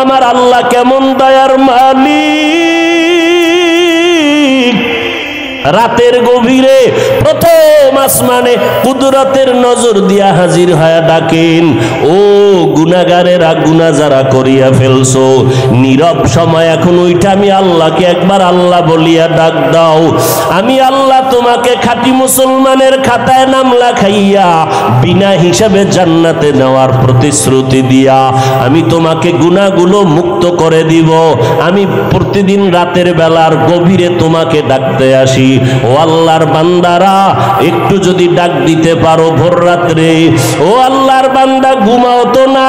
আমার আল্লাহ কেমন দয়ার মালিক। রাতের গভীরে প্রথম আসমানে কুদরতের নজর দিয়া হাজির হয়ে ডাকেন, ও গুনাহগারেরা, গুনাহ যারা করিয়া ফেলছো, নীরব সময় এখন ওইটা আমি আল্লাহকে একবার আল্লাহ বলিয়া ডাক দাও। আমি আল্লাহ তোমাকে খাঁটি মুসলমানের খাতায় নাম লেখাইয়া বিনা হিসাবে জান্নাতে নেওয়ার প্রতিশ্রুতি দিয়া আমি তোমাকে গুনাহগুলো মুক্ত করে দিব। আমি প্রতিদিন রাতের বেলার গভীরে তোমাকে ডাকতে আসি। ও আল্লাহর বান্দারা, একটু যদি ডাক দিতে পারো ভোর রাত্রে, ও আল্লাহর বান্দা ঘুমাও তো না,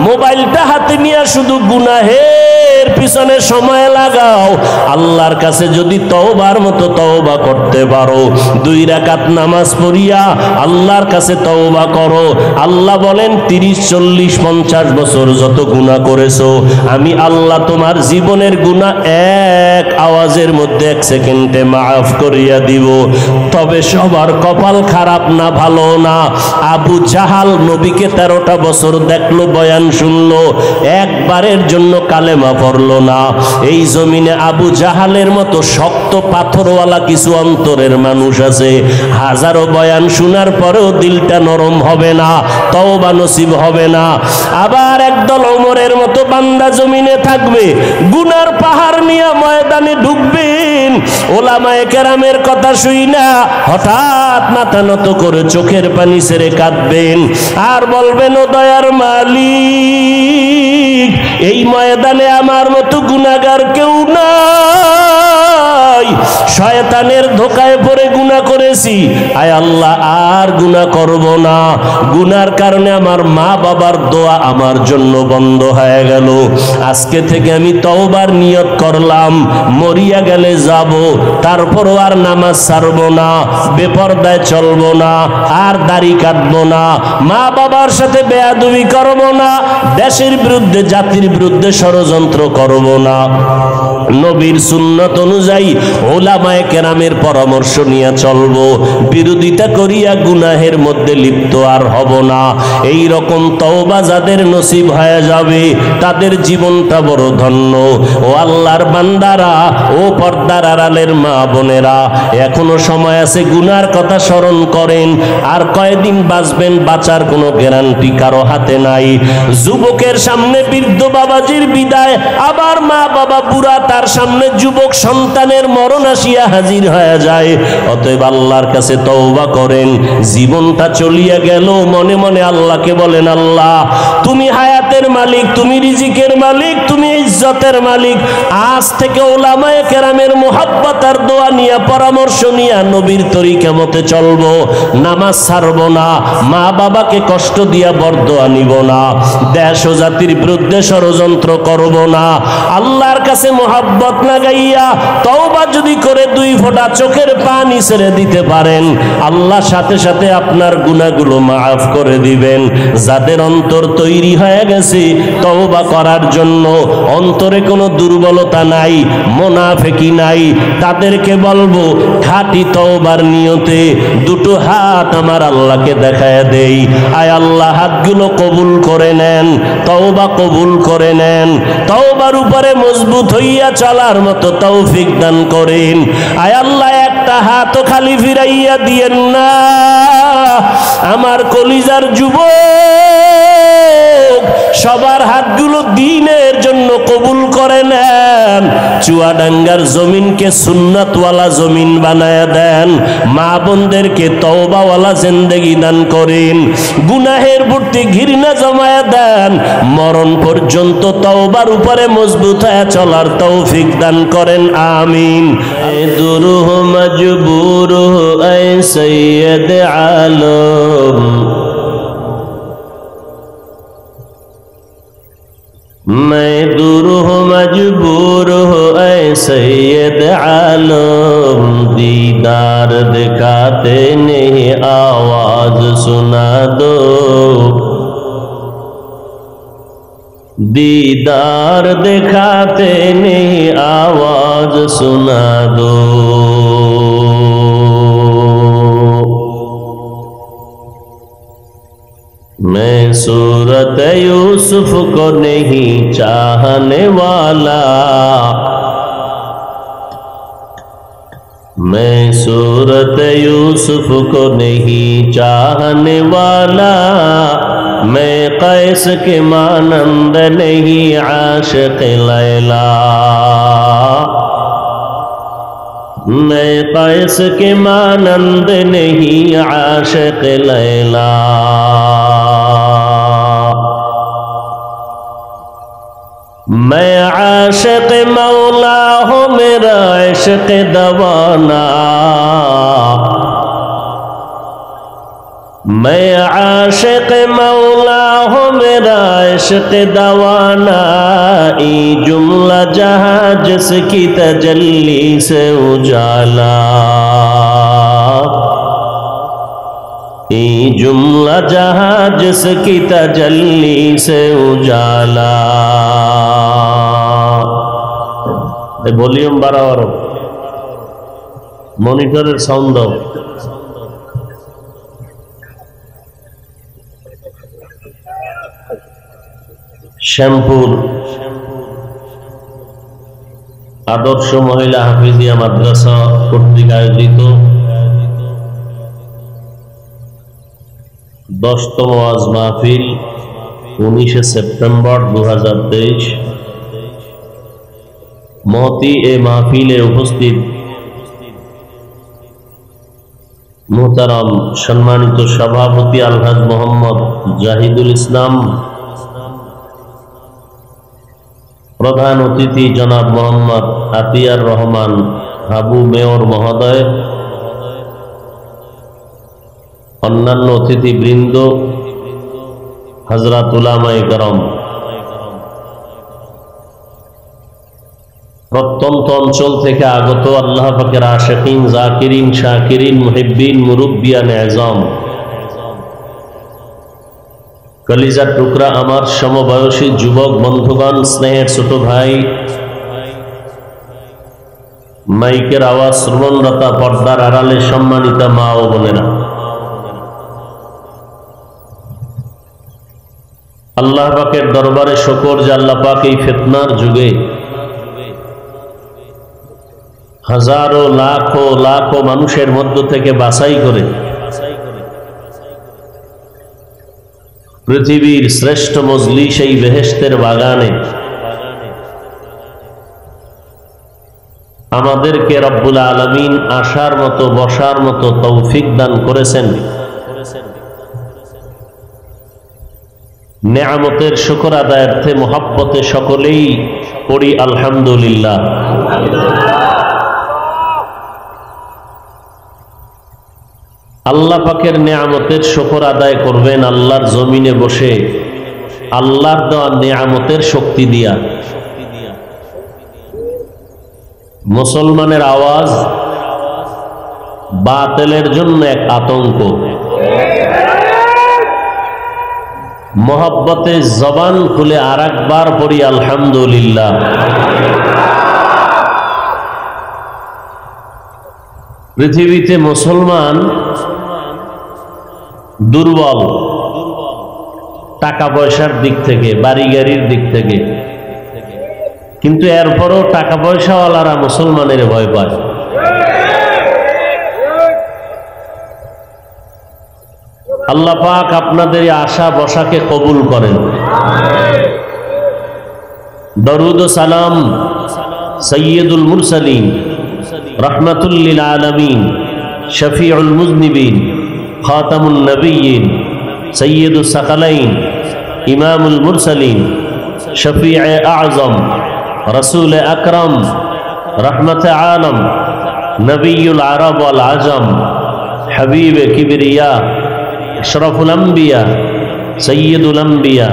মোবাইলটা হাতে নিয়ে শুধু গুনাহের পিছনে সময় লাগাও। আল্লাহর কাছে যদি তওবার মতো তওবা করতে পারো, 2 রাকাত নামাজ পড়িয়া আল্লাহর কাছে তওবা করো। আল্লাহ বলেন 30, 40, 50 বছর যত গুনাহ করেছো, আমি আল্লাহ তোমার জীবনের গুনাহ এক আওয়াজের মধ্যে 1 সেকেন্ডে মাফ করিয়া দিব। তবে সবার কপাল খারাপ না, ভালো না। আবু জাহাল নবীকে 13টা বছর দেখলো, বয়ান শুনলো, একবারের জন্য কালেমা পড়লো না। এই জমিনে আবু জাহালের মতো শক্ত পাথরওয়ালা কিছু অন্তরের মানুষ আছে, হাজারো বয়ান শোনার পরেও দিলটা নরম হবে না, তওবা নসিব হবে না। আবার একদল ওমরের মতো বান্দা জমিনে থাকবে, গুনার পাহাড় নিয়ে ময়দানে ঢুকবেন, ওলামায়ে কেরামের কথা শুই না হঠাৎ মাথা নত করে চোখের পানি ছেড়ে কাঁদবেন আর বলবেন, ও দয়ার মালিক, এই ময়দানে আমার মতো গুনাহগার কেউ নাই, শয়তানের ধোকায় পড়ে গুনাহ করেছি, আয় আল্লাহ আর গুনাহ করব না। গুনার কারণে আমার মা বাবার দোয়া আমার জন্য বন্ধ হয়ে গেল। আজকে থেকে আমি তওবার নিয়ত করলাম, মরিয়া গেলে যাব, তারপরও আর নামাজ ছাড়ব না, বেপরদায় চলব না, আর দাড়ি কাটবো না, মা বাবার সাথে বেয়াদবি করব না, দেশের বিরুদ্ধে জাতির বিরুদ্ধে ষড়যন্ত্র করব না। নবীর সুন্নাত অনুযায়ী ওলামায়ে কেরামের পরামর্শ নিয়ে চলবো, বিরোধিতা করিয়া গুনাহের মধ্যে লিপ্ত আর হব না। এই রকম তওবা যাদের নসিব হয়ে যাবে তাদের জীবনটা বড় ধন্য। ও আল্লাহর বান্দারা, ও পর্দার আড়ালের মা বোনেরা, এখনো সময় আছে, গুনার কথা স্মরণ করেন। আর কয়দিন বাঁচবেন, বাঁচার কোনো গ্যারান্টি কারো হাতে নাই। যুবকের সামনে বৃদ্ধ বাবাজির বিদায়, আবার মা বাবা বুড়া, তার সামনে যুবক সন্তানের মরণ আসিয়া হাজির হয়ে যায়। অতএব আল্লাহর কাছে তওবা করেন। জীবনটা চলিয়া গেল, মনে মনে আল্লাহকে বলেন, আল্লাহ তুমি হায়াতের মালিক, তুমি রিজিকের মালিক, তুমি ইজ্জতের মালিক। আজ থেকে ওলামায়ে কেরামের মুহাব্বত আর দোয়া নিয়ে, পরামর্শ নিয়ে নবীর তরিকা মতে চলবো, নামাজ ছাড়ব না, মা বাবাকে কষ্ট দিয়া বরদোয়া নিব না, দেশ ও জাতির বিরুদ্ধে ষড়যন্ত্র করব না। আল্লাহর কাছে মুহাব্বত লাগাইয়া তওবা যদি করে 2 ফোঁটা চোখের পানি ছেড়ে দিতে পারেন, আল্লাহ সাথে সাথে আপনার গুনাহগুলো মাফ করে দিবেন। যাদের অন্তর তৈরি হয়ে গেছে তওবা করার জন্য, অন্তরে কোনো দুর্বলতা নাই, মুনাফিকি নাই, তাদেরকে বলবো খাঁটি তওবার নিয়তে 2টো হাত আমার আল্লাহকে দেখায় দেই। আয় আল্লাহ, হাতগুলো কবুল করে নেন, তওবা কবুল করে নেন, তওবার উপরে মজবুত হইয়া চলার মতো তৌফিক দান করেন। আয় আল্লাহ, একটা হাতও খালি ফিরাইয়া দিয়েন না। আমার কলিজার যুবক, সবার হাতগুলো দ্বীনের জন্য কবুল করে নেন। চুয়াডাঙ্গার জমিনকে সুন্নাতওয়ালা জমিন বানায়া দেন, মা বোনদেরকে তওবাওয়ালা জিন্দেগি দান করেন, গুনাহের প্রতি ঘৃণা জমায়া দেন, মরণ পর্যন্ত তওবার উপরে মজবুত হয়ে চলার তৌফিক দান করেন, আমিন। দুরুহ মজবুর এ সৈয়দ আলম, मैं दूर हूँ मजबूर हूँ ऐ सैयद आलम, दीदार दिखाते नहीं आवाज सुना दो, दीदार दिखाते नहीं आवाज सुना दो। मैं सूरत यूसुफ को नहीं चाहने वाला, मैं सूरत यूसुफ को नहीं चाहने वाला, मैं कैस के मानंद नहीं आशिक लैला, मैं कैस के मानंद नहीं आशिक लैला। मैं आशिक मौला हूँ मेरा इश्क दवाना, मैं आशिक मौला हूँ मेरा इश्क दवाना, ई जुमला जहाँ जिसकी तजल्ली से उजाला, ई जुमला जहाँ जिसकी तजल्ली से उजाला। ভলিউম বাড়াও, আরো মনিটরের সাউন্ড দাও। শ্যামপুর আদর্শ মহিলা হাফিজিয়া মাদ্রাসা কর্তৃক আয়োজিত 10তম ওয়াজ মাহফিল 19 সেপ্টেম্বর 2023। মহতি এ মাহফিলে উপস্থিত মুহতারাম সম্মানিত সভাপতি আলহাজ মোহাম্মদ জাহিদুল ইসলাম, প্রধান অতিথি জনাব মোহাম্মদ আতিয়ার রহমান হাবু মেয়র মহোদয়, অন্যান্য অতিথিবৃন্দ, হযরত উলামায়ে কেরাম, প্রত্যন্ত অঞ্চল থেকে আগত আল্লাহ পাকের আশিকিন, জাকিরিন, শাকিরিন, মুহিব্বিন, মুরব্বিয়ান আযম, কলিজার টুকরা আমার সমবয়সী যুবক বন্ধুগণ, স্নেহের ছোট ভাই, মাইকের আওয়াজ শ্রবণরতা, পর্দার আড়ালে সম্মানিতা মা ও বোনেরা, আল্লাহ পাকের দরবারে শুকর যে আল্লাহ পাক এই ফিতনার যুগে হাজারো লাখো লাখো মানুষের মধ্য থেকে বাছাই করে পৃথিবীর শ্রেষ্ঠ মজলিস এই বেহেশতের বাগানে আমাদেরকে রব্বুল আলামিন আসার মতো বসার মতো তৌফিক দান করেছেন। নেয়ামতের শুকর আদায়ার্থে মুহাব্বতে সকলেই পড়ি আলহামদুলিল্লাহ। আল্লাহ পাকের নেয়ামতের শুকর আদায় করবেন আল্লাহর জমিনে বসে, আল্লাহর দেওয়া নেয়ামতের শক্তি দিয়া। মুসলমানের আওয়াজ বাতিলের জন্য এক আতঙ্ক। মোহাব্বতে জবান খুলে আর একবার পড়ি আলহামদুলিল্লাহ। পৃথিবীতে মুসলমান দুর্বল, টাকা পয়সার দিক থেকে, বাড়ি গাড়ির দিক থেকে, কিন্তু এরপরও টাকা পয়সাওয়ালারা মুসলমানের ভয় পায়। আল্লাহ পাক আপনাদের আশা বসাকে কবুল করেন। দরুদ ও সালাম সৈয়দুল মুরসালিন, রহমাতুল লিল আলামিন, শফিউল মুজনিবিন, খাতামুন নবিয়্যিন, সৈয়দুস সাকালাইন, ইমামুল মুরসালিন, শফিয়ে আযম, রসুল আকরম, রহমতে আলম, নবিয়ুল আরব ওয়াল আজম, হাবিব কিবরিয়া, अशरफुल अंबिया, सय्यदुल अंबिया,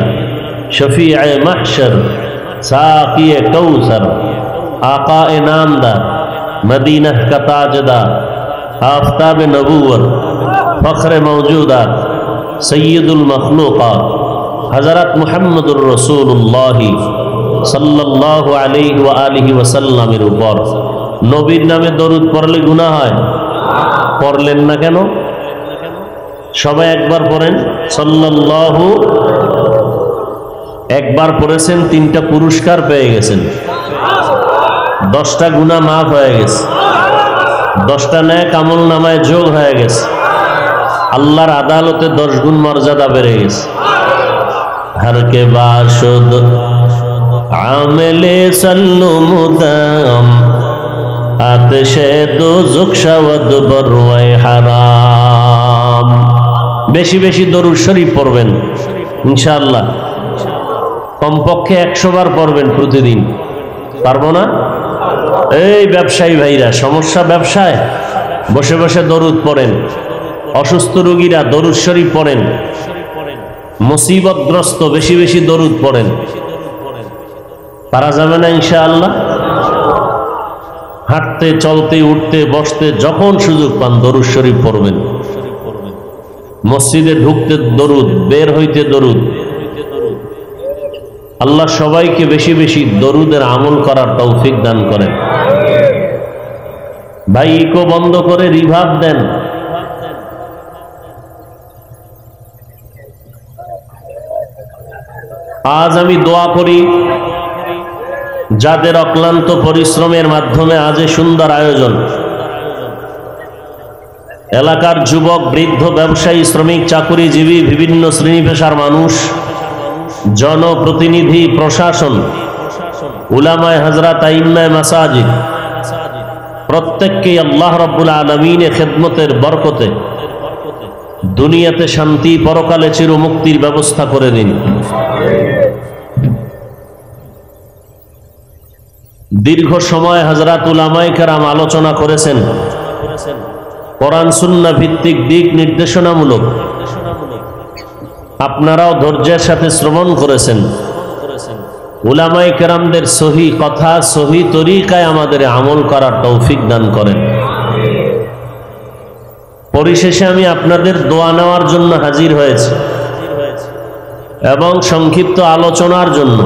शफीए महशर, साक़िए कौसर, आक़ाए नामदार, मदीना का ताजदार, आफ़ताब नबूवत, फ़ख्र मौजूदात, सय्यदुल मखलूक़ात, हज़रत मुहम्मदुर रसूलुल्लाह सल्लल्लाहु अलैहि व आलिहि वसल्लमेर ऊपर नबीर नामे दरूद पढ़ले गुनाह হয়? পড়লেন না কেন? সবাই একবার পড়েন সাল্লাল্লাহু একবার পড়েছেন 3টা পুরস্কার পেয়ে গেছেন, 10টা গুনাহ মাফ হয়ে গেছে, 10টা নেক আমল নামায় যোগ হয়ে গেছে, আল্লাহর আদালতে 10 গুণ মর্যাদা বেড়ে গেছে। हर के बाशुद आमिले सल्लु मुदाम आतिशे दोज़ख शवद बरवाए हराम। বেশি বেশি দরুদ শরীফ পড়বেন ইনশাআল্লাহ, কমপক্ষে 100 বার পড়বেন প্রতিদিন। পারবো না? এই ব্যবসায়ী ভাইরা, সমস্যা ব্যবসায়, বসে বসে দরুদ পড়েন। অসুস্থ রোগীরা দরুদ শরীফ পড়েন। মুসিবতগ্রস্ত বেশি বেশি দরুদ পড়েন। পারা যাবে না ইনশাআল্লাহ? হাঁটতে চলতে উঠতে বসতে যখন সুযোগ পান দরুদ শরীফ পড়বেন। মসজিদে ঢুকতে দরুদ, বের হইতে দরুদ। আল্লাহ সবাইকে বেশি বেশি দরুদের আমল করার তৌফিক দান করেন। ভাই ইকো বন্ধ করে রিভাব দেন। আজ আমি দোয়া করি যাদের অক্লান্ত পরিশ্রমের মাধ্যমে আজ এই সুন্দর আয়োজন, এলাকার যুবক, বৃদ্ধ, ব্যবসায়ী, শ্রমিক, চাকুরিজীবী, বিভিন্ন শ্রেণী পেশার মানুষ, জনপ্রতিনিধি, প্রশাসন, উলামায়ে হযরত, আইম্মায়ে মাসাজিদ, প্রত্যেককে আল্লাহ রাব্বুল আলামিনের খেদমতের বরকতে দুনিয়াতে শান্তি, পরকালে চিরমুক্তির ব্যবস্থা করে দিন। দীর্ঘ সময় হযরত উলামায়ে কেরাম আলোচনা করেছেন, কোরআন সুন্নাহ ভিত্তিক দিক নির্দেশনামূলক। আপনারাও ধৈর্যের সাথে শ্রবণ করেছেন। উলামায়ে কেরামদের সহি কথা, সহি তরিকায় আমাদের আমল করার তৌফিক দান করেন। পরিশেষে আমি আপনাদের দোয়া নেওয়ার জন্য হাজির হয়েছি এবং সংক্ষিপ্ত আলোচনার জন্য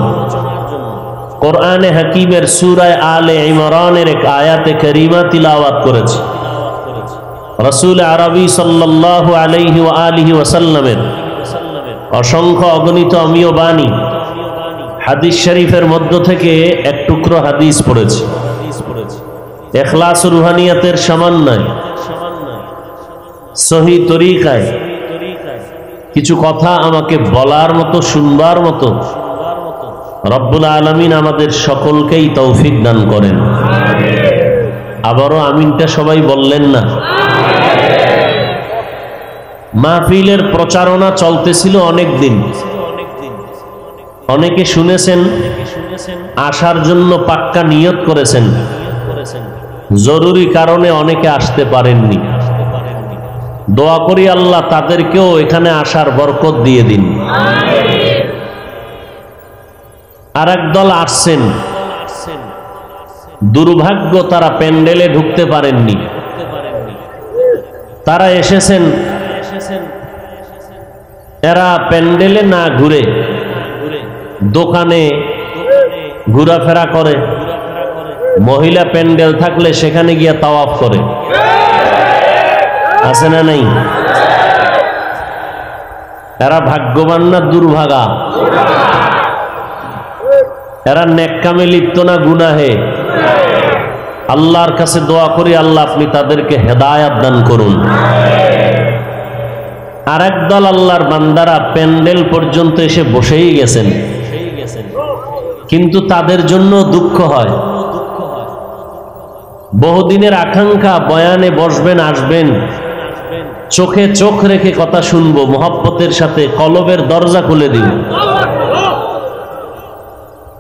কোরআনে হাকিমের সূরা আলে ইমরানের এক আয়াতে কারিমা তিলাওয়াত করেছি। রাসূল আরবি সাল্লাল্লাহু আলাইহি ওয়া আলিহি ওয়াসাল্লামের অসংখ্য অগণিত অমীয় বাণী, হাদিস শরীফের মধ্য থেকে এক টুকরো হাদিস পড়েছি। ইখলাস রুহানিয়াতের সমন্বয় সহি তরিকায় কিছু কথা আমাকে বলার মতো, শুনবার মতো রব্বুল আলামিন আমাদের সকলকেই তৌফিক দান করেন। আবারও আমিনটা সবাই বললেন না? মাহফিলের প্রচারণা চলতেছিল অনেক দিন। অনেকে শুনেছেন, আসার জন্য পাক্কা নিয়ত করেছেন, জরুরি কারণে অনেকে আসতে পারেননি। দোয়া করি আল্লাহ তাদেরকেও এখানে আসার বরকত দিয়ে দিন। আর একদল আসছেন, দুর্ভাগ্য তারা প্যান্ডেলে ঢুকতে পারেননি। তারা এসেছেন, এরা প্যান্ডেলে না ঘুরে দোকানে ঘোরাফেরা করে, মহিলা প্যান্ডেল থাকলে সেখানে গিয়ে তাওয়াফ করে। আছে না নাই? এরা ভাগ্যবান না দুর্ভাগা? এরা নেককামে লিপ্ত না গুনাহে? আল্লাহর কাছে দোয়া করি আল্লাহ আপনি তাদেরকে হেদায়াত দান করুন। আর একদল আল্লাহর বান্দারা প্যান্ডেল পর্যন্ত এসে বসেই গেছেন, কিন্তু তাদের জন্য দুঃখ হয়। বহুদিনের আকাঙ্ক্ষা, বয়ানে বসবেন, আসবেন, চোখে চোখ রেখে কথা শুনবো, মোহাব্বতের সাথে কলবের দরজা খুলে দিব,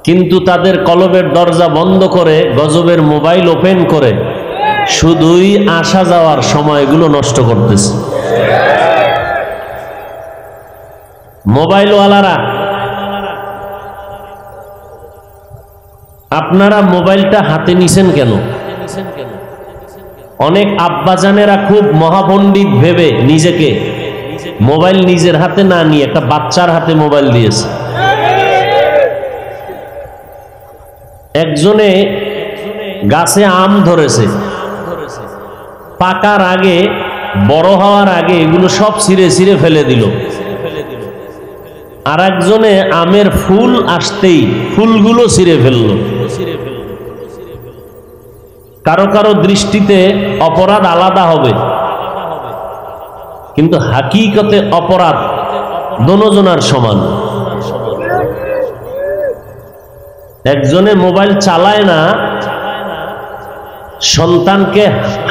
কিন্তু তাদের কলবের দরজা বন্ধ করে গজবের মোবাইল ওপেন করে শুধুই আসা যাওয়ার সময়গুলো নষ্ট করতেছে। মোবাইলওয়ালারা, আপনারা মোবাইলটা হাতে নিছেন কেন? অনেক আব্বাজানেরা খুব মহাপণ্ডিত ভেবে নিজেকে মোবাইল নিজের হাতে না নিয়ে একটা বাচ্চার হাতে মোবাইল দিয়েছে। একজনে গাছে আম ধরেছে, পাকার আগে, বড় হওয়ার আগে এগুলো সব ছিঁড়ে ছিঁড়ে ফেলে দিল। আর একজনে আমের ফুল আসতেই ফুলগুলো ছিঁড়ে ফেলল। কারো কারো দৃষ্টিতে অপরাধ আলাদা হবে, কিন্তু হাকিকতে অপরাধ দোনোজনার সমান। একজনে মোবাইল চালায় না, সন্তানকে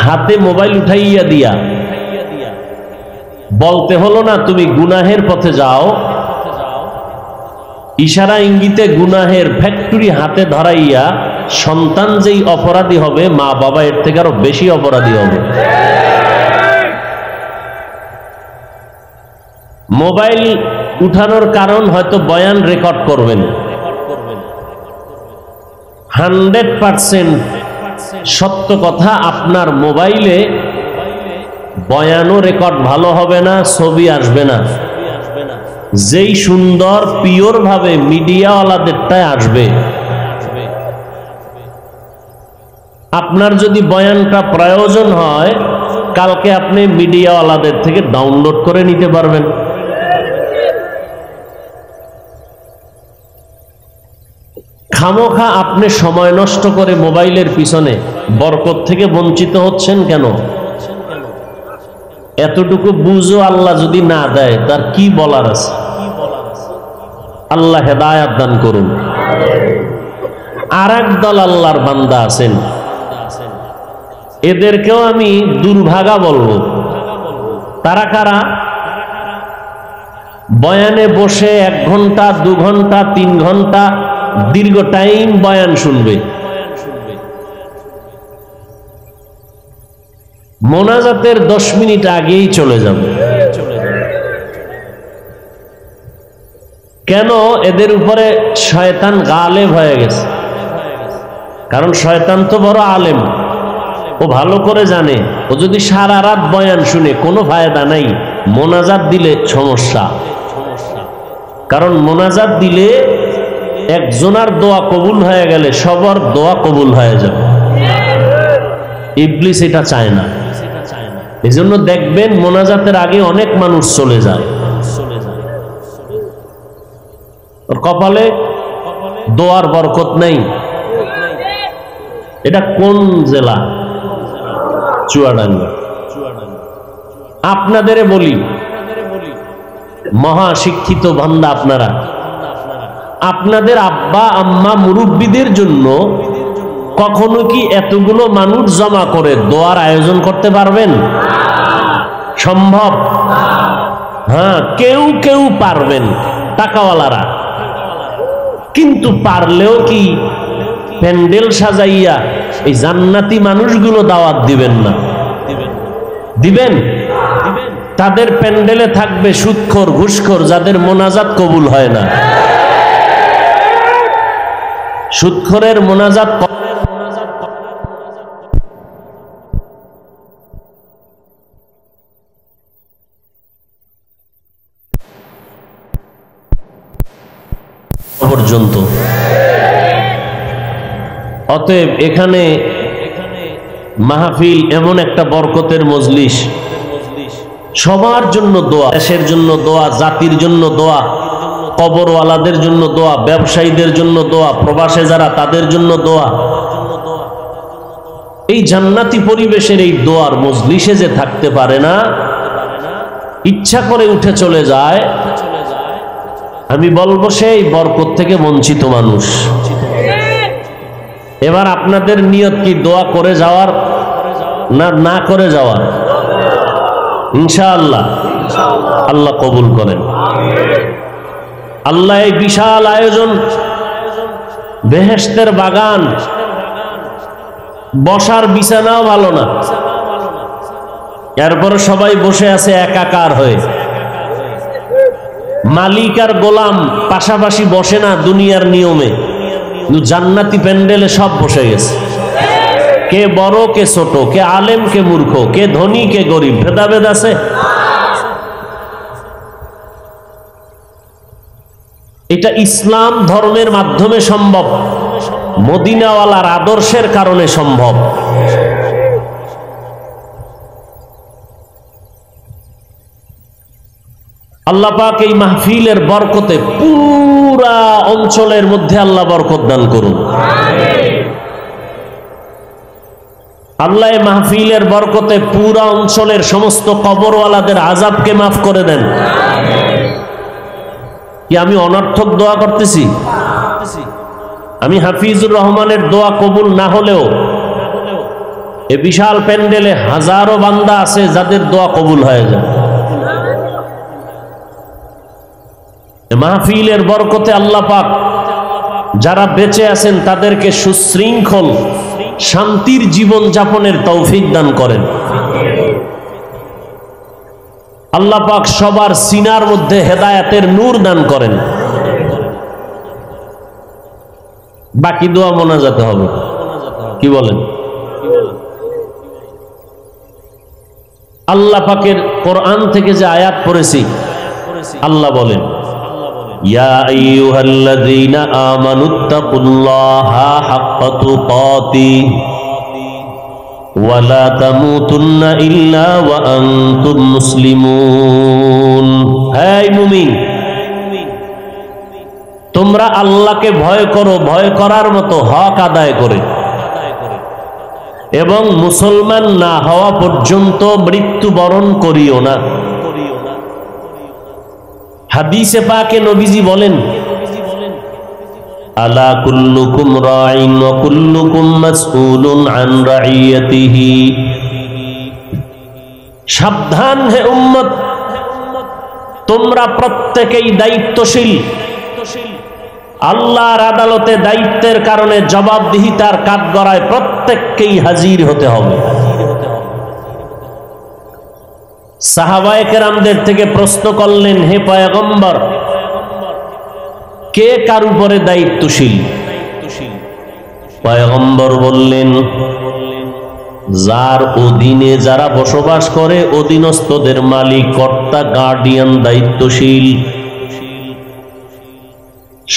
হাতে মোবাইল উঠাইয়া দিয়া বলতে হলো না তুমি গুনাহের পথে যাও, ইশারা ইঙ্গিতে গুনাহের ফ্যাক্টরি হাতে ধরাইয়া সন্তান যেই অপরাধী হবে, মা বাবা এর থেকে আরো বেশি অপরাধী হবে। মোবাইল উঠানোর কারণ হয়তো বয়ান রেকর্ড করবেন, 100% সত্য কথা, আপনার মোবাইলে বয়ানও রেকর্ড ভালো হবে না, ছবি আসবে না। যেই সুন্দর পিওর ভাবে মিডিয়াওয়ালাদেরটাই আসবে। আপনার যদি বয়ানটা প্রয়োজন হয়, কালকে আপনি মিডিয়াওয়ালাদের থেকে ডাউনলোড করে নিতে পারবেন। খামোখা আপনি সময় নষ্ট করে মোবাইলের পিছনে বরকত থেকে বঞ্চিত হচ্ছেন কেন? এতটুকু বুঝো আল্লাহ যদি না দেয় তার কি বলার আছে? আল্লাহ হেদায়াত দান করুন। আর একদল আল্লাহর বান্দা আছেন, এদেরকেও আমি দুর্ভাগা বলবো। তারা কারা? বয়ানে বসে 1 ঘন্টা 2 ঘন্টা 3 ঘন্টা দীর্ঘ টাইম বয়ান শুনবে, মোনাজাতের 10 মিনিট আগেই চলে যাবে। কেন? এদের উপরে শয়তান গালেব হয়ে গেছে। কারণ শয়তান তো বড় আলেম, ও ভালো করে জানে ও যদি সারা রাত বয়ান শুনে কোনো ফায়দা নাই, মোনাজাত দিলে সমস্যা। কারণ মোনাজাত দিলে একজনার দোয়া কবুল হয়ে গেলে সবার দোয়া কবুল হয়ে যাবে। ইবলিস এটা চায় না। এজন্য দেখবেন মোনাজাতের আগে অনেক মানুষ চলে যায়, ওর কপালে দোয়ার বরকত নেই। এটা কোন জেলা? চুয়াডাঙ্গা। আপনাদের বলি, মহা শিক্ষিত বান্দা আপনারা, আপনাদের আব্বা আম্মা মুরব্বীদের জন্য কখনো কি এতগুলো মানুষ জমা করে দোয়ার আয়োজন করতে পারবেন? সম্ভব? হ্যাঁ, কেউ কেউ পারবেন, টাকাওয়ালারা। কিন্তু পারলেও কি প্যান্ডেল সাজাইয়া এই জান্নাতি মানুষগুলো দাওয়াত দিবেন না? দিবেন? তাদের প্যান্ডেলে থাকবে সুদখোর ঘুষখোর, যাদের মোনাজাত কবুল হয় না। সুদখোরের মোনাজাত পর্যন্ত। অতএব এখানে মাহফিল এমন একটা বরকতের মজলিস, সবার জন্য দোয়া, দেশের জন্য দোয়া, জাতির জন্য দোয়া, কবরওয়ালাদের জন্য দোয়া, ব্যবসায়ীদের জন্য দোয়া, প্রবাসে যারা তাদের জন্য দোয়া। এই জান্নাতি পরিবেশের এই দোয়ার মজলিসে যে থাকতে পারে না, ইচ্ছা করে উঠে চলে যায়, আমি বলবো সেই বরকত থেকে বঞ্চিত মানুষ। এবার আপনাদের নিয়ত কি দোয়া করে যাওয়ার না না করে যাওয়ার? ইনশাআল্লাহ আল্লাহ কবুল করেন। আল্লাহ এই বিশাল আয়োজন, বেহেশতের বাগান, বসার বিছানাও ভালো না, এরপরে সবাই বসে আছে একাকার হয়ে। মালিক আর গোলাম পাশাপাশি বসে না দুনিয়ার নিয়মে, জান্নাতি প্যান্ডেলে সব বসে গেছে। কে বড় কে ছোট, কে আলেম কে মূর্খ, কে ধনী কে গরিব, ভেদাভেদ আছে? এটা ইসলাম ধর্মের মাধ্যমে সম্ভব, মদিনাওয়ালার আদর্শের কারণে সম্ভব। আল্লাহ পাক এই মাহফিলের বরকতে পুরা অঞ্চলের মধ্যে আল্লাহ বরকত দান করুন। আল্লাহ এই মাহফিলের বরকতে পুরা অঞ্চলের সমস্ত কবরওয়ালাদের আযাবকে মাফ করে দেন। কি আমি অনর্থক দোয়া করতেছি? আমি হাফিজুর রহমানের দোয়া কবুল না হলেও এ বিশাল প্যান্ডেলে হাজারো বান্দা আছে যাদের দোয়া কবুল হয়ে যায়। মাহফিলের বরকতে আল্লাহ পাক যারা বেঁচে আছেন তাদেরকে সুশৃঙ্খল শান্তির জীবন যাপনের তৌফিক দান করেন। আল্লাহ পাক সবার সিনার মধ্যে হেদায়েতের নূর দান করেন। বাকি দোয়া মোনাজাতে হবে, কি বলেন? আল্লাহ পাকের কোরআন থেকে যে আয়াত পড়েছি, আল্লাহ বলেন, ইয়া আইয়ুহাল্লাযীনা আমানুত্তাকুল্লাহা হাক্কা তুকাতিহি ওয়া লা তামুতুন্না ইল্লা ওয়া আনতুম মুসলিমুন। হে মুমিন, তোমরা আল্লাহকে ভয় করো, ভয় করার মতো হক আদায় করে, এবং মুসলমান না হওয়া পর্যন্ত মৃত্যুবরণ করিও না। হাদিসে পাকে নবীজি বলেন, আলা কুল্লুকুম রাইন ওয়া কুল্লুকুম মাসউলুন আন রাইয়াতিহি। সাবধান হে উম্মত, তোমরা প্রত্যেকেই দায়িত্বশীল। আল্লাহর আদালতে দায়িত্বের কারণে জবাবদিহিতার কাঠগড়ায় প্রত্যেককেই হাজির হতে হবে। সাহাবায়ে কেরামদের থেকে প্রশ্ন করলেন, হে পয়গম্বর, কে কার উপরে দায়িত্বশীল? পয়গম্বর বললেন, যার অধীনে যারা বসবাস করে অধীনস্থদের মালিক, কর্তা, গার্ডিয়ান দায়িত্বশীল।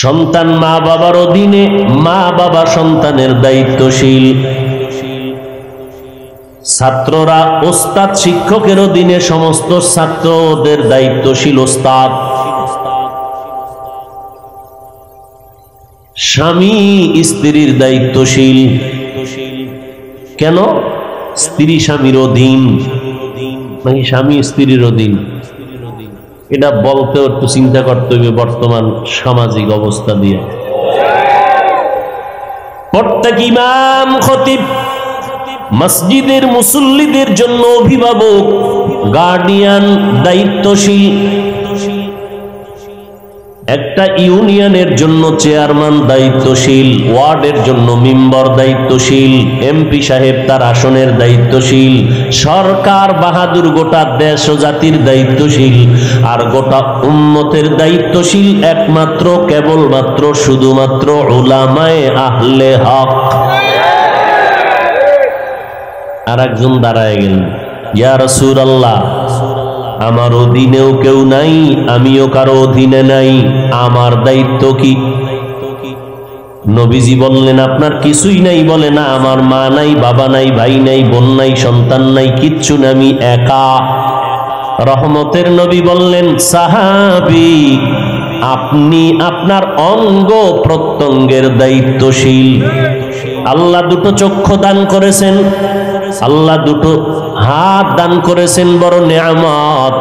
সন্তান মা বাবার অধীনে, মা বাবা সন্তানের দায়িত্বশীল। ছাত্ররা ওস্তাদ শিক্ষকের অধীনে, সমস্ত ছাত্রদের দায়িত্বশীল ওস্তাদ। স্বামী স্ত্রীর দায়িত্বশীল। কেন? স্ত্রী স্বামীর অধীন, নাকি স্বামী স্ত্রীর অধীন? এটা বলতেও একটু চিন্তা করতে হবে বর্তমান সামাজিক অবস্থা দিয়ে। প্রত্যেক ইমাম, খতিব, মসজিদের মুসল্লিদের জন্য অভিভাবক, গার্ডিয়ান দায়িত্বশীল। একটা ইউনিয়নের জন্য চেয়ারম্যান দায়িত্বশীল, ওয়ার্ডের জন্য মেম্বার দায়িত্বশীল, এমপি সাহেব তার আসনের দায়িত্বশীল, সরকার বাহাদুর গোটা দেশ ও জাতির দায়িত্বশীল, আর গোটা উম্মতের দায়িত্বশীল একমাত্র কেবলমাত্র শুধুমাত্র উলামায়ে আহলে হক। আর একজন দাঁড়ায় গেলেন, ইয়া রাসূলুল্লাহ, আমার অধীনেও কেউ নাই, আমিও কারো অধীনে নাই, আমার দায়িত্ব কি? নবীজি বললেন, আপনার কিছুই নাই? বলে না, আমার মা নাই, বাবা নাই, ভাই নাই, বোন নাই, সন্তান নাই, কিচ্ছু না, আমি একা। রহমতের নবী বললেন, সাহাবী, আপনি আপনার অঙ্গ প্রত্যঙ্গের দায়িত্বশীল। আল্লাহ দুটো চক্ষু দান করেছেন, আল্লাহ দুটো হাত দান করেছেন, বড় নেয়ামত।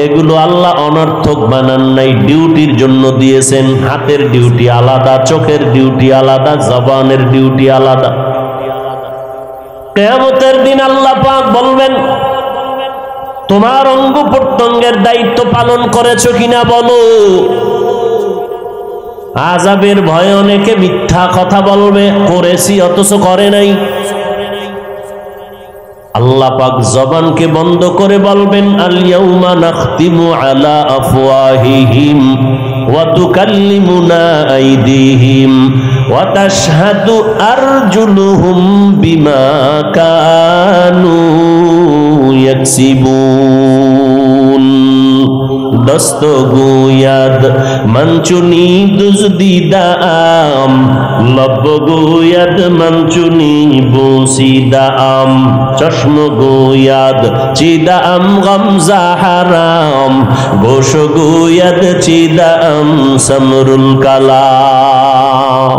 এগুলো আল্লাহ অনর্থক বানান নাই, ডিউটির জন্য দিয়েছেন। হাতের ডিউটি আলাদা, চোখের ডিউটি আলাদা, জবানের ডিউটি আলাদা। কিয়ামতের দিন আল্লাহ পাক বলবেন, তোমার অঙ্গ প্রত্যঙ্গের দায়িত্ব পালন করেছো কিনা বলো। আযাবের ভয়ে অনেকে মিথ্যা কথা বলবে, করেছি অথচ করে নাই। আল্লাহ পাক জবানকে বন্ধ করে বলবেন, আল ইয়াউমা নাখতিমু আলা আফওয়াহিহিম ওয়া তুকাল্লিমুনা আইদিহিম ওয়া তাশহাদু আরজুলুহুম বিমা কানু يكسبون دست گوید من چونی دزدیدم لب گوید من چونی بوسیدم چشم گوید چیدم غمزه حرام گوش گوید چیدم سمر الکلام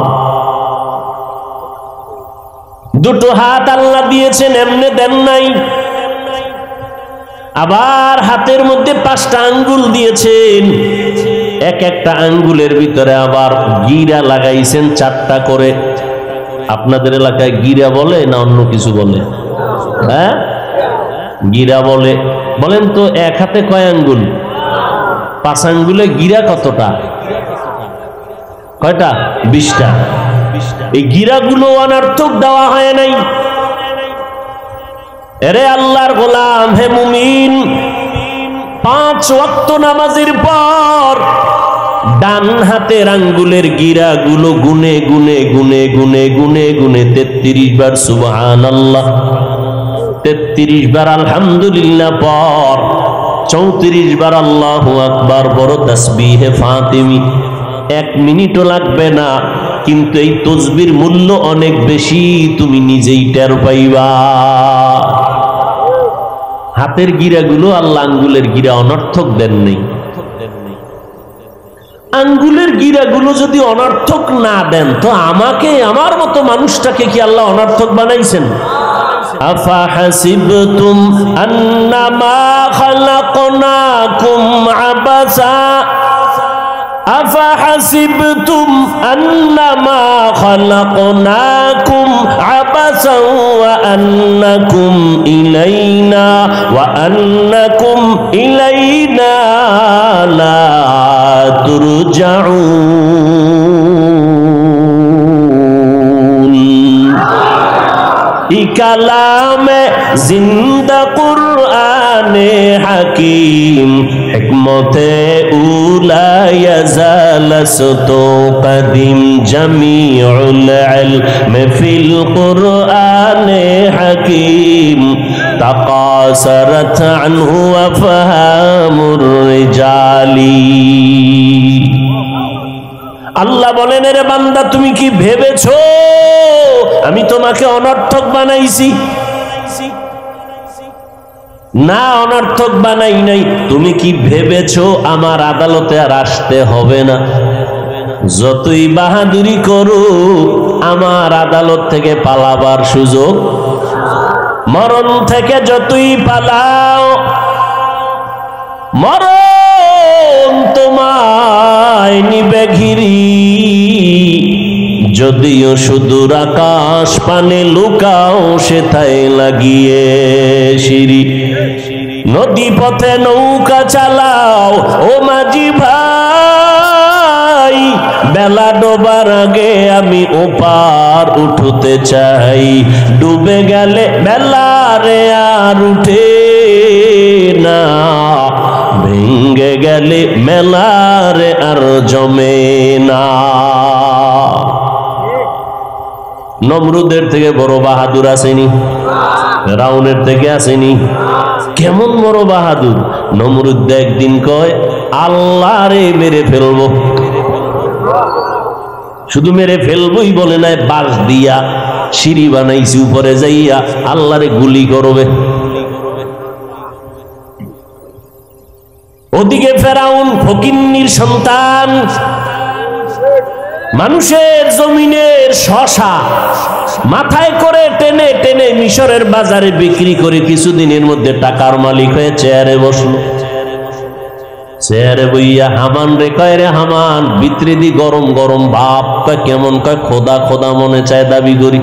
দুটো হাত আল্লাহ দিয়েছেন এমনি দেন নাই আবার হাতের মধ্যে 5টা আঙ্গুল দিয়েছেন এক একটা আঙ্গুলের ভিতরে আবার গিরা লাগাইছেন 4টা করে আপনাদের এলাকায় গিরা বলে না অন্য কিছু বলে হ্যাঁ গিরা বলে বলেন তো এক হাতে কয় আঙ্গুল 5 আঙ্গুলে গিরা কতটা কয়টা 20টা এই গিরাগুলো অনর্থক দেওয়া হয় নাই এরে আল্লাহর গোলাম হে মুমিন 5 ওয়াক্ত নামাজের পর ডান হাতের আঙ্গুলের গিরাগুলো গুনে গুনে গুনে গুনে গুনে গুনে 33 বার সুবহানাল্লাহ 33 বার আলহামদুলিল্লাহ পর 34 বার আল্লাহু আকবার বড় তাসবিহে ফাতিমি 1 মিনিটও লাগবে না কিন্তু এই তাসবির মূল্য অনেক বেশি তুমি নিজেই টের পাইবা হাতের গিরাগুলো আল্লাহ আঙ্গুলের গিরা অনর্থক দেন নাই আঙ্গুলের গিরাগুলো যদি অনর্থক না দেন তো আমাকে আমার মতো মানুষটাকে কি আল্লাহ অনর্থক বানাইছেন আফা হাসিবতুম আন্নামা খালাকনাকুম আবাসা أفحسبتم أنما خلقناكم عبثا وأنكم إلينا لا ترجعون كلام زندہ قرآن حکیم حکمت اولا یزال ستو قدیم جمیع العلم فی القرآن حکیم تقاصرت عنه افهام الرجالی আল্লাহ বলেন রে বান্দা তুমি কি ভেবেছো আমি তোমাকে অনর্থক বানাইছি না অনর্থক বানাই নাই তুমি কি ভেবেছো আমার আদালতে আর আসতে হবে না যতই বাহাদুরি করো আমার আদালত থেকে পালাবার সুযোগ মরণ থেকে যতই পালাও মরণ তোমায় নিবে ঘিরি যদিও সুদূর আকাশ পানে লুকাও সেথায় লাগিয়ে সিঁড়ি নদী পথে নৌকা চালাও ও মাঝি ভাই বেলা ডোবার আগে আমি ওপার উঠতে চাই ডুবে গেলে বেলা রে আর উঠে না ভেঙ্গে গেলে মেলারে আর জমে না নমরুদের থেকে বড় বাহাদুর আসেনি ফেরাউনের থেকে আসেনি কেমন বড় বাহাদুর নমরুদ একদিন কয় আল্লাহ রে মেরে ফেলবো শুধু মেরে ফেলবোই বলে নাই বাঁশ দিয়া সিঁড়ি বানাইছি উপরে যাইয়া আল্লাহ রে গুলি করবে ওদিকে ফেরাউন ফকিন্নির সন্তান মানুষের জমিনের শশা মাথায় করে টেনে টেনে মিশরের বাজারে বিক্রি করে কিছুদিনের মধ্যে টাকার মালিক হয়ে চেয়ারে বসলো চেয়ারে বইয়া হামান রে কয় রে হামান ভিতরে দি গরম গরম ভাব কয় কেমন কয় খোদা খোদা মনে চায় দাবি করি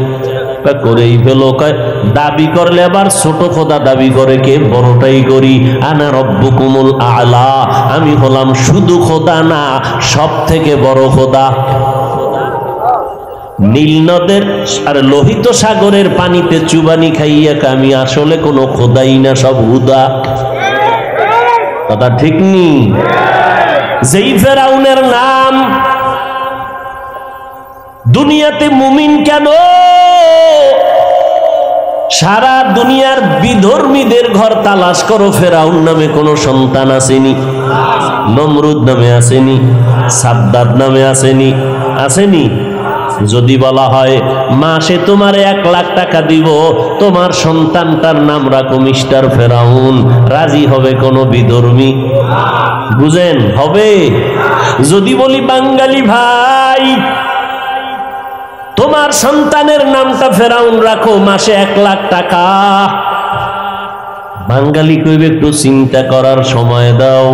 করেই ফেলো কয় দাবি করলে আবার ছোট খোদা দাবি করে কে বড়টাই করি আনা রব্বুকুমুল আলা আমি হলাম শুধু খোদা না সব থেকে বড় খোদা নীল নদের আর লোহিত সাগরের পানিতে চুবানি খাইয়া আমি আসলে কোনো খোদাই না সব হুদা কথা ঠিক নি যেই ফেরাউনের নাম দুনিয়াতে মুমিন কেন সারা দুনিয়ার বিধর্মীদের ঘর তালাশ করো, ফেরাউন নামে কোন সন্তান আসেনি? নমরুদ নামে আসেনি? সাদ্দাত নামে আসেনি? আসেনি? যদি বলা হয় মাসে তোমার 1 লাখ টাকা দিব, তোমার সন্তানটার নাম রাখো মিস্টার ফেরাউন, রাজি হবে কোন বিধর্মী? বুঝেন হবে? যদি বলি বাঙালি ভাই তোমার সন্তানের নামটা ফেরাউন রাখো, মাসে 1 লাখ টাকা, বাঙালি কইবে একটু চিন্তা করার সময় দাও।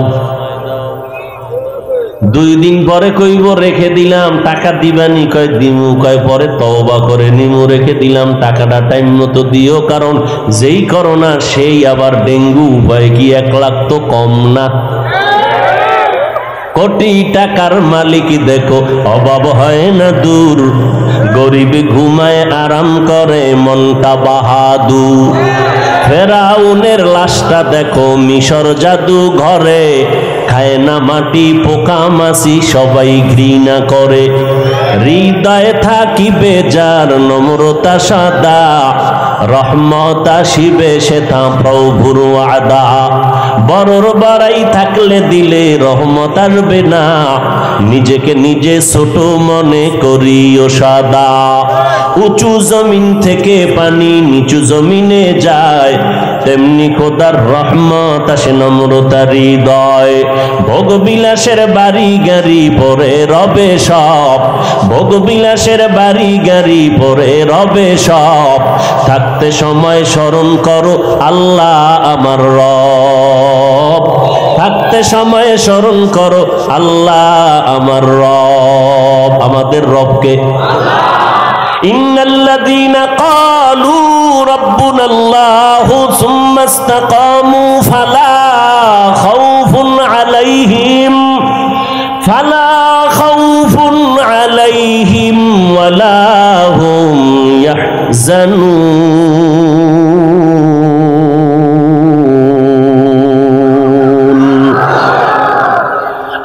2 দিন পরে কইব রেখে দিলাম, টাকা দিবানি? কয় দিমু। কয় পরে তওবা করে নিমু, রেখে দিলাম, টাকাটা টাইম মতো দিও, কারণ যেই করোনা সেই আবার ডেঙ্গু, উপায় কি? 1 লাখ তো কম না? কোটি টাকার মালিক দেখো অভাব হয় না দূর, গরিব ঘুমায় আরাম করে মনটা বাহাদুর। ফেরাউনের লাশটা দেখো মিশর জাদু ঘরে, খায় না মাটি পোকা মাছি সবাই ঘৃণা করে। হৃদয়ে থাকিবে যার নম্রতা সাদা, রহমত আসিবে সেটা প্রভুর ওয়াদা। বড়র বাড়াই থাকলে দিলে রহমত আসবে না, নিজেকে নিজে ছোট মনে করিও সাদা। উঁচু জমিন থেকে পানি নিচু জমিনে যায়, তেমনি খোদার রহমত আসে নম্রতার হৃদয়। ভোগবিলাসের বাড়ি গাড়ি পরে রবে সব, ভোগবিলাসের বাড়ি গাড়ি পরে রবে সব, থাকতে সময় স্মরণ করো আল্লাহ আমার রব, থাকতে সময় স্মরণ করো আল্লাহ আমার রব। আমাদের রবকে ইন্নাল্লাযীনা ক্বালু রাব্বুনাল্লাহু সুম্মা ইসতাকামু ফালা খাউফুন আলাইহিম ওয়ালা হুম ইয়াহজানুন।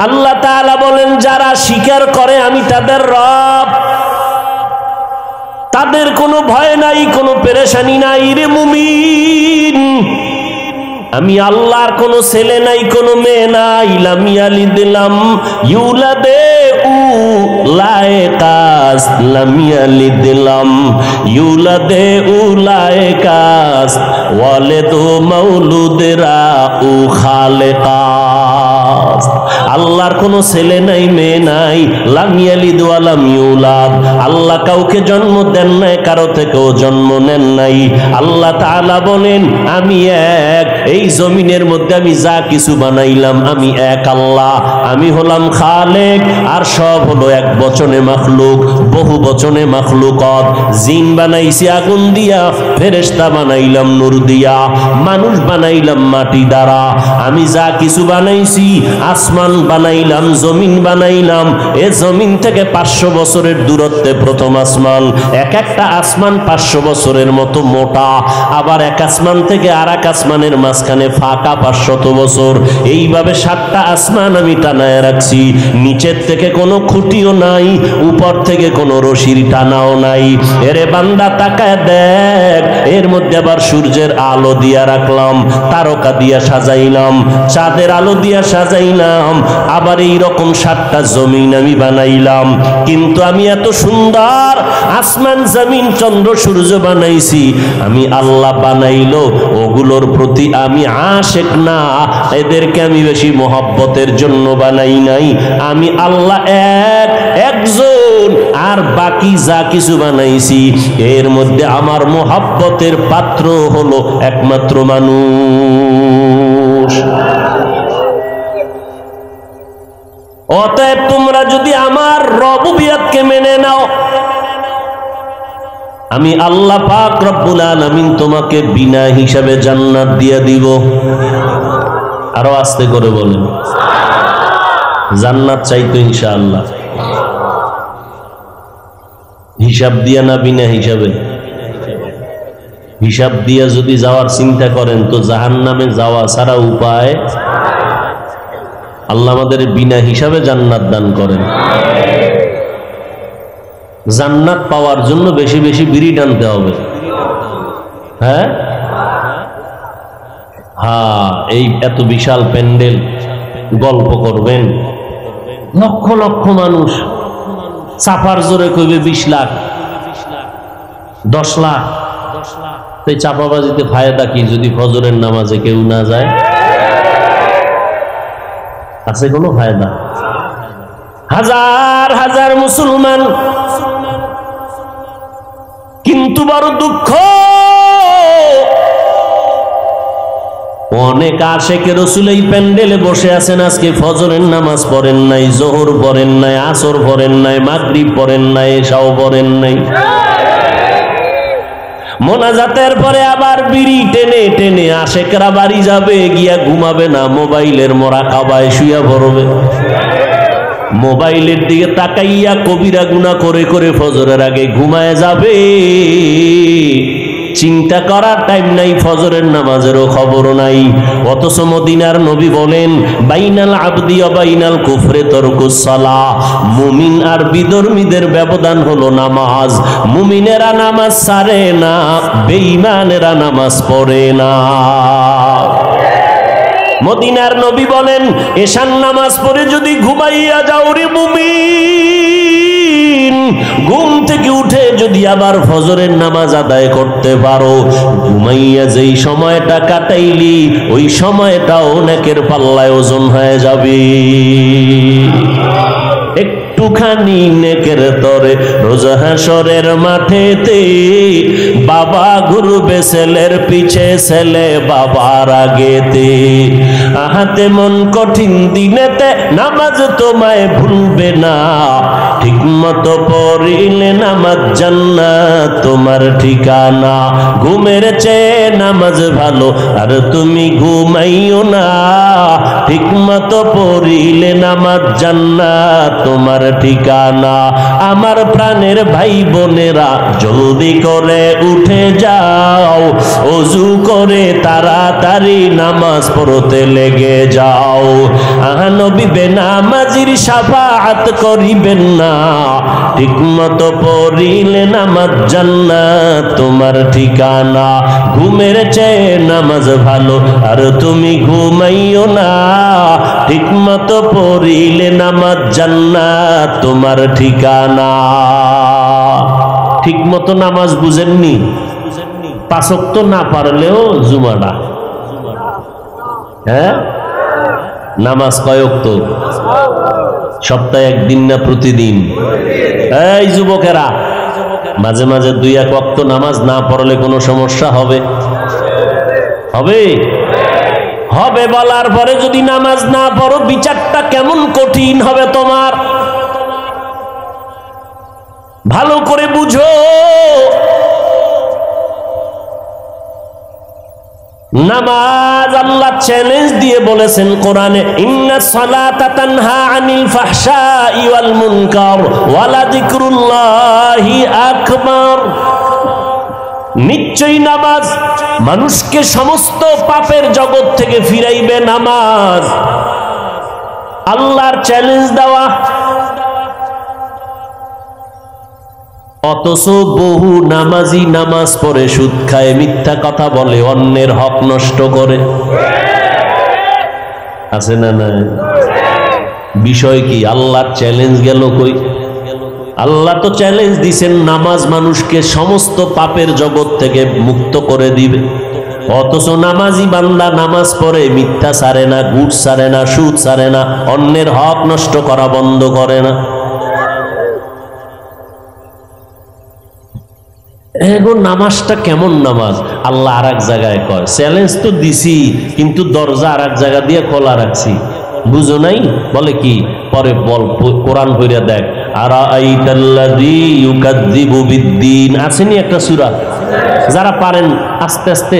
আল্লাহ তাআলা বলেন যারা স্বীকার করে আমি তাদের রব, তাদের কোনো ভয় নাই, কোনো পেরেশানি নাই। রে মুমিন, আমি আল্লাহর কোনো ছেলে নাই, কোনো মেয়ে নাই। লাম ইয়ালিদ লাম ইউলাদে উলাইকাস, লাম ইয়ালিদ লাম ইউলাদে উলাইকাস, ওয়ালিদু মাউলুদরা উ খালেকাস। আল্লাহর কোনো ছেলে নাই মেয়ে নাই, লাম ইয়ালিদ ওয়া লাম ইউলাদ। আল্লাহ কাউকে জন্ম দেন নাই, কারো থেকেও জন্ম নেন নাই। আল্লাহ তাআলা বলেন আমি এক, এই জমিনের মধ্যে আমি যা কিছু বানাইলাম আমি এক আল্লাহ, আমি হলাম খালেক। আর সব হলো এক বচনে মাখলুক, বহু বচনে মাখলুকত। জিন বানাইছি আগুন দিয়া, ফেরেশতা বানাইলাম নূর দিয়া, মানুষ বানাইলাম মাটি দ্বারা। আমি যা কিছু বানাইছি, আসমান বানাইলাম, জমিন বানাইলাম। এ জমিন থেকে 500 বছরের দূরত্বে প্রথম আসমান, এক একটা আসমান 500 বছরের মতো মোটা। আবার এক আসমান থেকে আর এক আসমানের মাঝখানে ফাঁকা 500 বছর। এইভাবে 7টা আসমান আমি টানায় রাখছি। নিচের থেকে কোনো খুঁটিও নাই, উপর থেকে কোনো রশির টানাও নাই। এরে বান্দা তাকায় দেখ, এর মধ্যে আবার সূর্যের আলো দিয়া রাখলাম, তারকা দিয়া সাজাইলাম, চাঁদের আলো দিয়া সাজাইলাম, আবার এই রকম 7টা জমিন আমি বানাইলাম। কিন্তু আমি এত সুন্দর আসমান জমিন চন্দ্র সূর্য বানাইছি, আমি আল্লাহ বানাইলো ওগুলোর প্রতি আমি আশেক না, এদেরকে আমি বেশি মহব্বতের জন্য বানাই নাই। আমি আল্লাহ একজন, আর বাকি যা কিছু বানাইছি এর মধ্যে আমার মহব্বতের পাত্র হলো একমাত্র মানুষ। অতএব তোমরা যদি আমার রুবুবিয়তকে মেনে নাও, আমি আল্লাহ পাক রব্বুল আলামিন তোমাকে বিনা হিসাবে জান্নাত দিয়ে দিব। আরো আস্তে করে বলেন, জান্নাত চাইতো ইনশাআল্লাহ। হিসাব দিয়া না বিনা হিসাবে? হিসাব দিয়া যদি যাওয়ার চিন্তা করেন তো জাহান্নামে যাওয়া ছাড়া উপায়। আল্লাহ আমাদের বিনা হিসাবে জান্নাত দান করেন। জান্নাত পাওয়ার জন্য বেশি বেশি বিড়ি টানতে হবে। হ্যাঁ হ্যাঁ, এই এত বিশাল প্যান্ডেল, গল্প করবেন, লক্ষ লক্ষ মানুষ, চাপার জোরে কইবে 20 লাখ 10 লাখ। এই চাপাবাজিতে ফায়দা কি যদি ফজরের নামাজে কেউ না যায়? আছে কোনো ফায়দা? হাজার হাজার মুসলমান, কিন্তু বড় দুঃখ, অনেক আশেকে রাসূল এই প্যান্ডেলে বসে আছেন, আজকে ফজরের নামাজ পড়েন নাই, যোহর পড়েন নাই, আসর পড়েন নাই, মাগরিব পড়েন নাই, এশাও পড়েন নাই। মোনাজাতের পরে আবার বিড়ি টেনে টেনে আশেকরা বাড়ি যাবে, গিয়া ঘুমাবে না, মোবাইলের মোরাকাবায় শুয়া পড়বে। মোবাইলের দিকে তাকাইয়া কবিরা গুনাহ করে করে ফজরের আগে ঘুমায় যাবে। চিন্তা করার টাইম নাই, ফজরের নামাজেরও খবর নাই। অথচ মদিনার নবী বলেন, বাইনাল আবদি ওয়া বাইনাল কুফরি তারকুস সালাহ। মুমিন আর বিধর্মীদের ব্যবধান হলো নামাজ। মুমিনেরা নামাজ ছাড়ে না, বেঈমানেরা নামাজ পড়ে না। মদিনার নবী বলেন, এশার নামাজ পড়ে যদি ঘুমাইয়া যাও রে মুমিন, ঘুম থেকে উঠে যদি আবার ফজরের নামাজ আদায় করতে পারো, ঘুমাইয়া যেই সময়টা কাটাইলি ওই সময়টাও নেকের পাল্লায় ওজন হয়ে যাবে। একটুখানি নেকের তরে রোজ হাসরের মাঠেতে বাবা ঘুরবে ছেলের পিছে, ছেলে বাবার আগেতে। আহাতে মন কঠিন দিনেতে নামাজ তোমায় ভুলবে না, ঠিক মতো পড়িলে নামাজ জান্নাত তোমার ঠিকানা। ঘুমের চেয়ে নামাজ ভালো আর তুমি ঘুমাইও না, ঠিক মতো পড়িলে নামাজ জান্নাত তোমার ঠিকানা। আমার প্রাণের ভাই বোনেরা, জলদি করে উঠে যাও, ওযু করে তাড়াতাড়ি নামাজ পড়তে লেগে যাও। নবী বেনামাজির শাফাআত করিবেন না, ঠিক মতো পড়িলে নামাজ জান্নাত তোমার ঠিকানা। ঘুমের চেয়ে নামাজ ভালো আর তুমি ঘুমাইও না, ঠিক মতো পড়িলে নামাজ জান্নাত তোমার ঠিকানা। ঠিক মতো নামাজ বুঝেননি? 5 ওয়াক্ত না পারলেও জুমাটা, হ্যাঁ নামাজ কয় ওয়াক্ত? সপ্তাহে একদিন না প্রতিদিন? এই যুবকেরা, মাঝে মাঝে 2-1 ওয়াক্ত নামাজ না পড়লে কোনো সমস্যা হবে? হবে হবে বলার পরে যদি নামাজ না পড়ো, বিচারটা কেমন কঠিন হবে তোমার, ভালো করে বুঝো। নামাজ আল্লাহ চ্যালেঞ্জ দিয়ে বলেছেন কোরআনে, ইন্নাস সালাতা তানহা আনিল ফাহশাই ওয়াল মুনকার ওয়া লাযিকরুল্লাহি আকবার। নিশ্চয়ই নামাজ মানুষকে সমস্ত পাপের জগৎ থেকে ফিরাইবে। নামাজ আল্লাহর চ্যালেঞ্জ দেওয়া, অথচ বহু নামাজি নামাজ পড়ে সুদ খায়, মিথ্যা কথা বলে, অন্যের হক নষ্ট করে। আছে না না? বিষয় কি? আল্লাহর চ্যালেঞ্জ গেল কই? আল্লাহ তো চ্যালেঞ্জ দিছেন নামাজ মানুষকে সমস্ত পাপের জগৎ থেকে মুক্ত করে দিবে, অথচ নামাজি বান্দা নামাজ পড়ে মিথ্যা ছাড়ে না, ঘুষ ছাড়ে না, সুদ ছাড়ে না, অন্যের হক নষ্ট করা বন্ধ করে না। এখন নামাজটা কেমন নামাজ? আল্লাহ আর এক জায়গায় কয়, চ্যালেঞ্জ তো দিছি কিন্তু দরজা আর এক জায়গা দিয়ে খোলা রাখছি, বুঝো নাই? বলে কি? পরে বল, কোরআন পড়ে দেখ। আরাআইতাল্লাযী ইউকাযযিবু বিদ্দীন, আসেনি একটা সূরা? যারা পারেন আস্তে আস্তে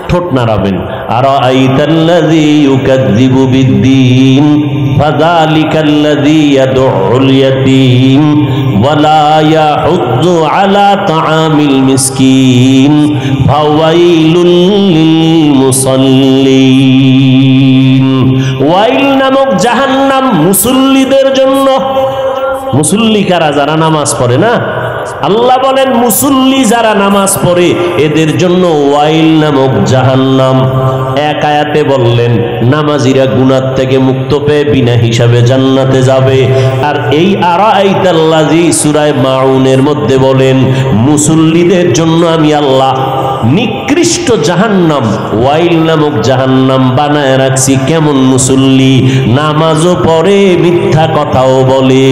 ঠোঁট নাড়াবেন। আরাআইতাল্লাযী ইউকাযযিবু বিদ্দীন ফাযালিকাল্লাযী ইয়াদউল ইয়াতীম ওয়া লা ইয়াহুদ্দু আলা তাআমিল মিসকিন ফাওয়াইলুল লিল মুসাল্লিন। ওয়াইল নামক জাহান্নাম মুসল্লিদের জন্য। মুসল্লি কারা? যারা নামাজ পড়ে না, আল্লাহ বলেন মুসল্লি যারা নামাজ পড়ে এদের জন্য ওয়াইল নামক জাহান্নাম। এক আয়াতে বললেন নামাজিরা গুনাহ থেকে মুক্ত পেয়ে বিনা হিসাবে জান্নাতে যাবে। আর এই আরাআইতাল্লাযী সূরা মাউনের মধ্যে বলেন মুসল্লিদের জন্য আমি আল্লাহ নিকৃষ্ট জাহান্নাম, ওয়াইল নামক জাহান্নাম বানায় রাখছি। কেমন মুসল্লি? নামাজও পড়ে, মিথ্যা কথাও বলে।